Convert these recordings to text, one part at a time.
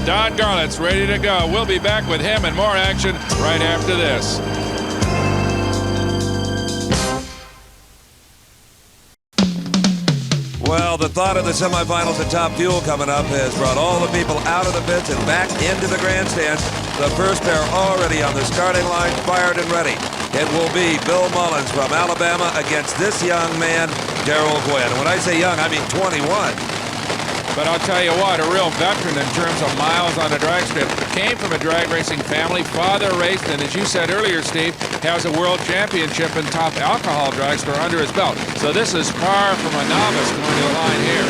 Don Garlett's ready to go. We'll be back with him and more action right after this. Well, the thought of the semifinals at Top Fuel coming up has brought all the people out of the pits and back into the grandstands. The first pair already on the starting line, fired and ready. It will be Bill Mullins from Alabama against this young man, Darrell Gwynn. And when I say young, I mean 21. But I'll tell you what, a real veteran in terms of miles on the drag strip. Came from a drag racing family. Father raced, and as you said earlier, Steve, has a world championship in top alcohol dragster under his belt. So this is far from a novice going to the line here.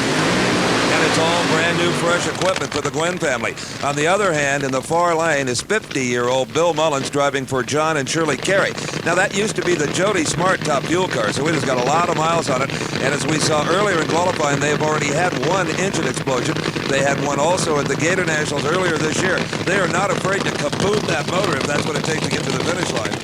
And it's all brand new, fresh equipment for the Gwynn family. On the other hand, in the far lane is 50-year-old Bill Mullins driving for John and Shirley Carey. Now, that used to be the Jody Smart Top Fuel car, so it has got a lot of miles on it. And as we saw earlier in qualifying, they have already had one engine explosion. They had one also at the Gator Nationals earlier this year. They are not afraid to kaboom that motor if that's what it takes to get to the finish line.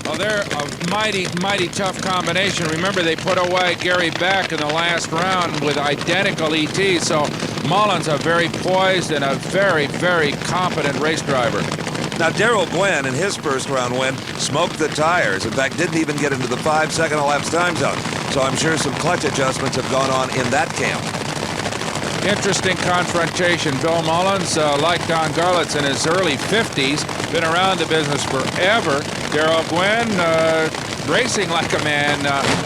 Well, they're a mighty tough combination. Remember, they put away Gary Beck in the last round with identical ETs, so Mullins a very poised and a very competent race driver. Now, Darrell Gwynn, in his first round win, smoked the tires. In fact, didn't even get into the 5-second elapsed time zone. So I'm sure some clutch adjustments have gone on in that camp. Interesting confrontation. Bill Mullins, like Don Garlett's in his early 50s, been around the business forever. Darrell Gwynn, racing like a man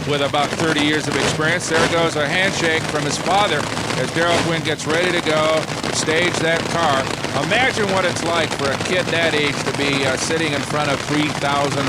with about 30 years of experience. There goes a handshake from his father as Darrell Gwynn gets ready to go, stage that car. Imagine what it's like for a kid that age to be sitting in front of 3,000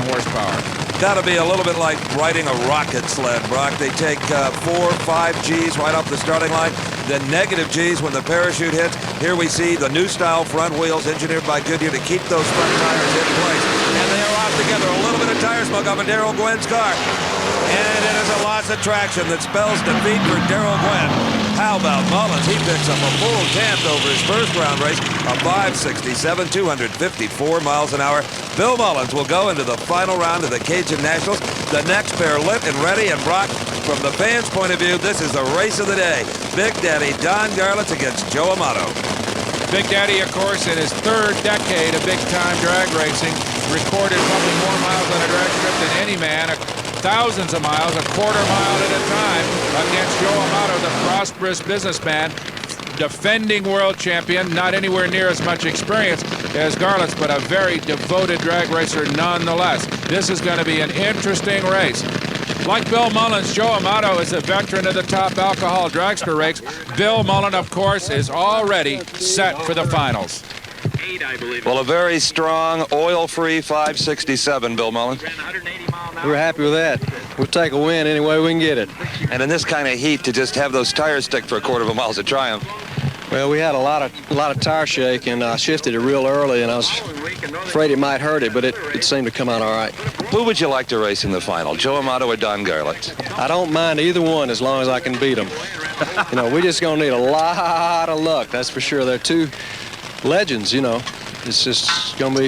horsepower. Got to be a little bit like riding a rocket sled, Brock. They take 4 or 5 G's right off the starting line, then negative G's when the parachute hits. Here we see the new style front wheels engineered by Goodyear to keep those front tires in place. And they are off together. A little bit of tire smoke off of Darrell Gwynn's car. And it is a loss of traction that spells defeat for Darrell Gwynn. How about Mullins? He picks up a full 10th over his first round race, a 5.67, 254 miles an hour. Bill Mullins will go into the final round of the Cajun Nationals. The next pair lit and ready, and Brock, from the fans' point of view, this is the race of the day. Big Daddy Don Garlett against Joe Amato. Big Daddy, of course, in his third decade of big-time drag racing, recorded probably more miles on a drag strip than any man, thousands of miles, a quarter mile at a time, against Joe Amato, the prosperous businessman, defending world champion, not anywhere near as much experience as Garlett's, but a very devoted drag racer nonetheless. This is going to be an interesting race. Like Bill Mullins, Joe Amato is a veteran of the top alcohol dragster race. Bill Mullins, of course, is already set for the finals. Well, a very strong, oil-free 5.67, Bill Mullins. We're happy with that. We'll take a win any way we can get it. And in this kind of heat, to just have those tires stick for a quarter of a mile is a triumph. Well, we had a lot of tire shake, and I shifted it real early, and I was afraid it might hurt it, but it seemed to come out all right. Who would you like to race in the final, Joe Amato or Don Garlett? I don't mind either one as long as I can beat them. You know, we're just going to need a lot of luck, that's for sure. They're two legends, you know. It's just going to be,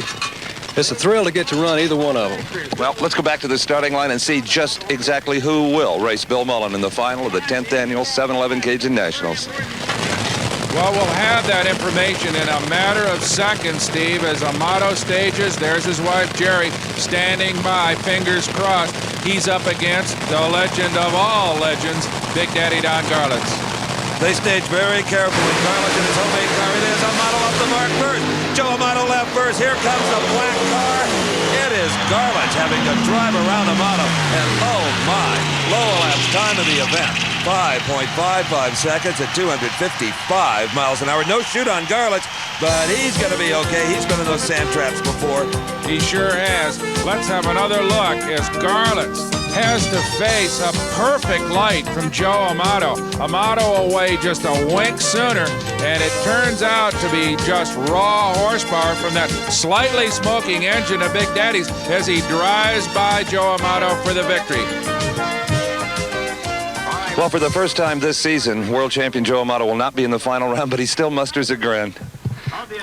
it's a thrill to get to run either one of them. Well, let's go back to the starting line and see just exactly who will race Bill Mullins in the final of the 10th annual 7-Eleven Cajun Nationals. Well, we'll have that information in a matter of seconds, Steve, as Amato stages. There's his wife, Jerry, standing by, fingers crossed. He's up against the legend of all legends, Big Daddy Don Garlett. They stage very carefully. Garlett in his homemade car. It is Amato off the mark first. Joe Amato left first. Here comes the black car. It is Garlett having to drive around Amato. And oh my, low elapsed time of the event. 5.55 seconds at 255 miles an hour. No shoot on Garlett, but he's going to be okay. He's been in those sand traps before. He sure has. Let's have another look as Garlett has to face a perfect light from Joe Amato. Amato away just a wink sooner, and it turns out to be just raw horsepower from that slightly smoking engine of Big Daddy's as he drives by Joe Amato for the victory. Well, for the first time this season, world champion Joe Amato will not be in the final round, but he still musters a grin.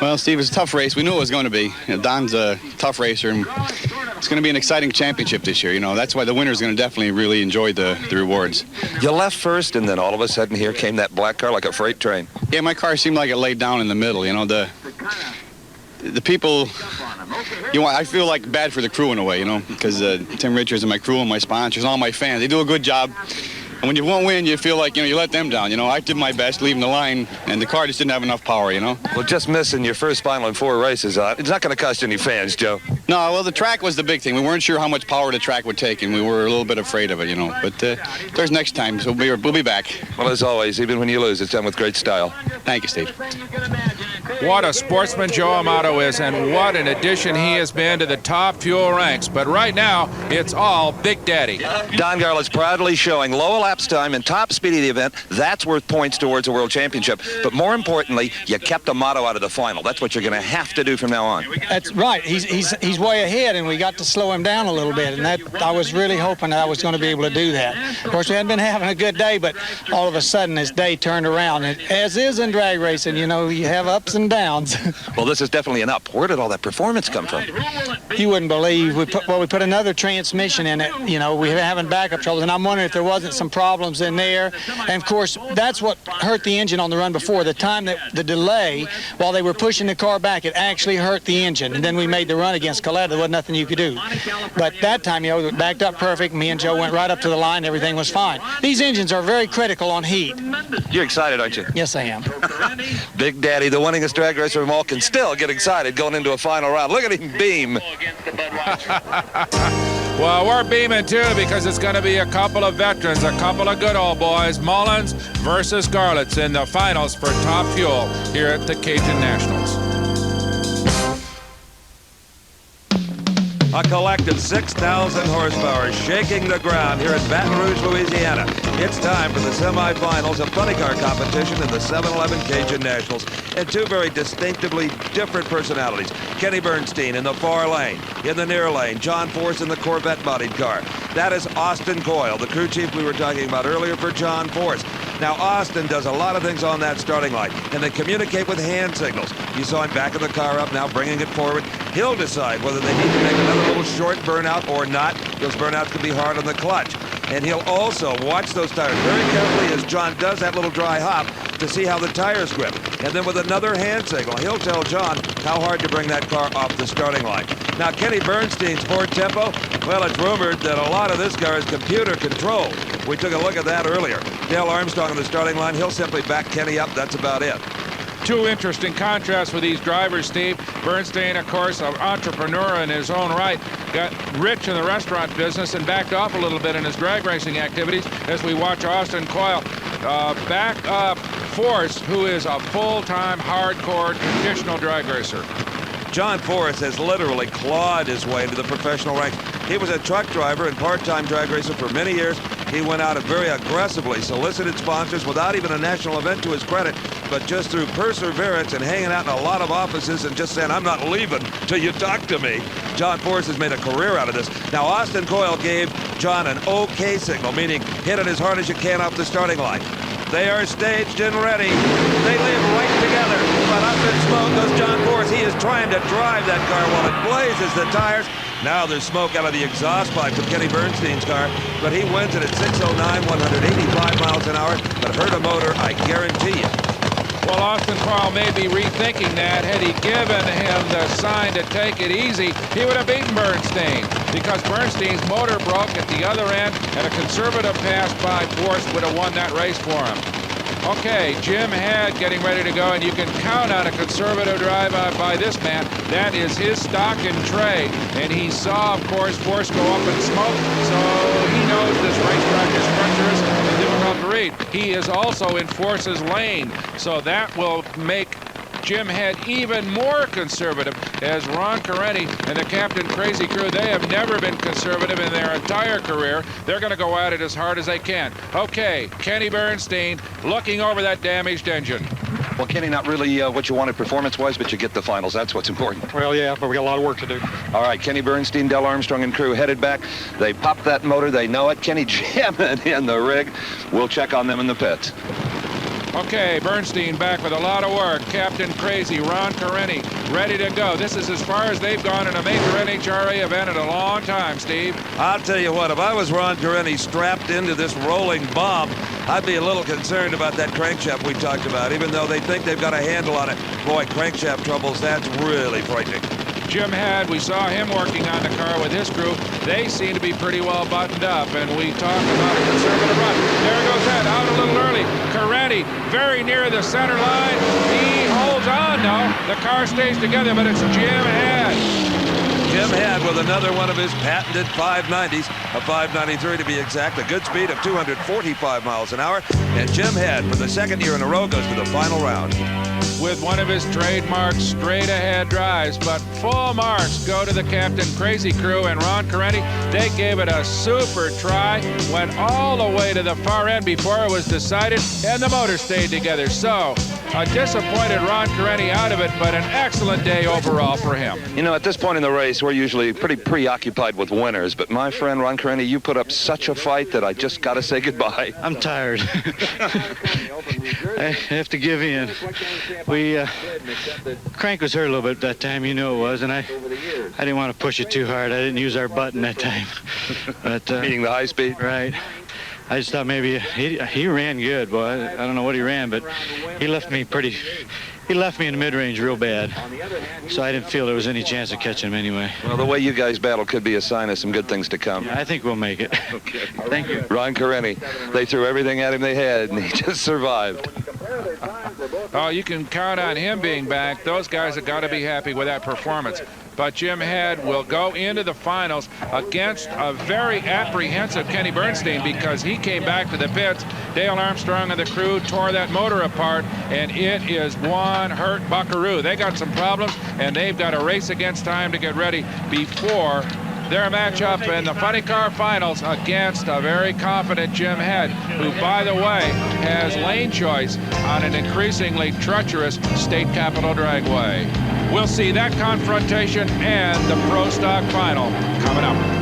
Well, Steve, it's a tough race. We knew it was going to be. You know, Don's a tough racer, and it's going to be an exciting championship this year. You know, that's why the winner's going to definitely really enjoy the rewards. You left first, and then all of a sudden here came that black car like a freight train. Yeah, my car seemed like it laid down in the middle. You know, the people, you know, I feel like bad for the crew in a way, you know, because Tim Richards and my crew and my sponsors and all my fans, they do a good job. And when you won't win, you feel like, you know, you let them down. You know, I did my best leaving the line, and the car just didn't have enough power, you know. Well, just missing your first final in 4 races, it's not going to cost any fans, Joe. No, well, the track was the big thing. We weren't sure how much power the track would take, and we were a little bit afraid of it, you know. But there's next time, so we'll be back. Well, as always, even when you lose, it's done with great style. Thank you, Steve. What a sportsman Joe Amato is, and what an addition he has been to the top fuel ranks. But right now, it's all Big Daddy. Don Garlett's proudly showing low elapsed time and top speed of the event. That's worth points towards a world championship. But more importantly, you kept Amato out of the final. That's what you're going to have to do from now on. That's right. He's way ahead, and we got to slow him down a little bit. And that I was really hoping that I was going to be able to do that. Of course, we hadn't been having a good day, but all of a sudden, this day turned around. And as is in drag racing, you know, you have ups and downs. Well, this is definitely an up. Where did all that performance come from? You wouldn't believe. We put another transmission in it. You know, we were having backup troubles, and I'm wondering if there wasn't some problems in there. And of course, that's what hurt the engine on the run before. The time that the delay, while they were pushing the car back, it actually hurt the engine. And then we made the run against Coletta. There wasn't nothing you could do. But that time, you know, it backed up perfect. Me and Joe went right up to the line. Everything was fine. These engines are very critical on heat. You're excited, aren't you? Yes, I am. Big Daddy, the winningest drag racer of them all, can still get excited going into a final round. Look at him beam. Well, we're beaming too because it's going to be a couple of veterans, a couple of good old boys, Mullins versus Garlitz in the finals for top fuel here at the Cajun Nationals. A collective 6,000 horsepower shaking the ground here at Baton Rouge, Louisiana. It's time for the semifinals of funny car competition in the 7-Eleven Cajun Nationals. And two very distinctively different personalities. Kenny Bernstein in the far lane. In the near lane, John Force in the Corvette-bodied car. That is Austin Coyle, the crew chief we were talking about earlier for John Force. Now, Austin does a lot of things on that starting line, and they communicate with hand signals. You saw him backing the car up, now bringing it forward. He'll decide whether they need to make another little short burnout or not. Those burnouts can be hard on the clutch. And he'll also watch those tires very carefully as John does that little dry hop to see how the tires grip. And then with another hand signal, he'll tell John how hard to bring that car off the starting line. Now, Kenny Bernstein's Ford Tempo, well, it's rumored that a lot of this car is computer controlled. We took a look at that earlier. Dale Armstrong on the starting line, he'll simply back Kenny up. That's about it. Two interesting contrasts with these drivers, Steve. Bernstein, of course, an entrepreneur in his own right, got rich in the restaurant business and backed off a little bit in his drag racing activities as we watch Austin Coyle back up Force, who is a full-time, hardcore, traditional drag racer. John Force has literally clawed his way into the professional ranks. He was a truck driver and part-time drag racer for many years. He went out and very aggressively solicited sponsors without even a national event to his credit, but just through perseverance and hanging out in a lot of offices and just saying, I'm not leaving till you talk to me. John Force has made a career out of this. Now, Austin Coyle gave John an OK signal, meaning hit it as hard as you can off the starting line. They are staged and ready. They live right together. But up in smoke goes John Force. He is trying to drive that car while it blazes the tires. Now there's smoke out of the exhaust pipe from Kenny Bernstein's car, but he wins it at 609, 185 miles an hour. But hurt a motor, I guarantee you. Well, Austin Coyle may be rethinking that. Had he given him the sign to take it easy, he would have beaten Bernstein, because Bernstein's motor broke at the other end, and a conservative pass by Force would have won that race for him. Okay, Jim Head getting ready to go, and you can count on a conservative drive out by this man. That is his stock in trade, and he saw, of course, Force go up in smoke, so he knows this racetrack is treacherous and difficult to read. He is also in Force's lane, so that will make Jim Head even more conservative, as Ron Carenti and the Captain Crazy crew, they have never been conservative in their entire career. They're going to go at it as hard as they can. Okay, Kenny Bernstein looking over that damaged engine. Well, Kenny, not really what you wanted performance-wise, but you get the finals. That's what's important. Well, yeah, but we got a lot of work to do. All right, Kenny Bernstein, Dale Armstrong, and crew headed back. They popped that motor. They know it. Kenny jamming in the rig. We'll check on them in the pits. Okay, Bernstein back with a lot of work. Captain Crazy, Ron Careni, ready to go. This is as far as they've gone in a major NHRA event in a long time, Steve. I'll tell you what, if I was Ron Careni strapped into this rolling bomb, I'd be a little concerned about that crankshaft we talked about. Even though they think they've got a handle on it, boy, crankshaft troubles, that's really frightening. Jim Hadd, we saw him working on the car with his crew. They seem to be pretty well buttoned up, and we talked about a conservative run. There goes Hadd, out a little early. Careni very near the center line. He holds on, no. The car stays together, but it's Jim Hadd. Jim Hadd with another one of his patented 590s, a 593 to be exact, a good speed of 245 miles an hour. And Jim Hadd, for the second year in a row, goes to the final round. With one of his trademark straight-ahead drives, but full marks go to the Captain Crazy crew and Ron Careni. They gave it a super try, went all the way to the far end before it was decided, and the motor stayed together. So, a disappointed Ron Careni out of it, but an excellent day overall for him. You know, at this point in the race, we're usually pretty preoccupied with winners, but my friend Ron Careni, you put up such a fight that I just got to say goodbye. I'm tired. I have to give in. Crank was hurt a little bit that time, you know it was, and I didn't want to push it too hard. I didn't use our button that time. But, meaning the high speed? Right. I just thought maybe he ran good, boy. I don't know what he ran, but he left me in the mid-range real bad. So I didn't feel there was any chance of catching him anyway. Well, the way you guys battle could be a sign of some good things to come. Yeah, I think we'll make it. Okay. Thank you. Ron Careni, they threw everything at him they had, and he just survived. Oh, you can count on him being back. Those guys have got to be happy with that performance. But Jim Hadd will go into the finals against a very apprehensive Kenny Bernstein because he came back to the pits. Dale Armstrong and the crew tore that motor apart, and it is one hurt buckaroo. They got some problems, and they've got a race against time to get ready before their matchup in the funny car finals against a very confident Jim Hadd, who, by the way, has lane choice on an increasingly treacherous State Capitol Dragway. We'll see that confrontation and the Pro Stock final coming up.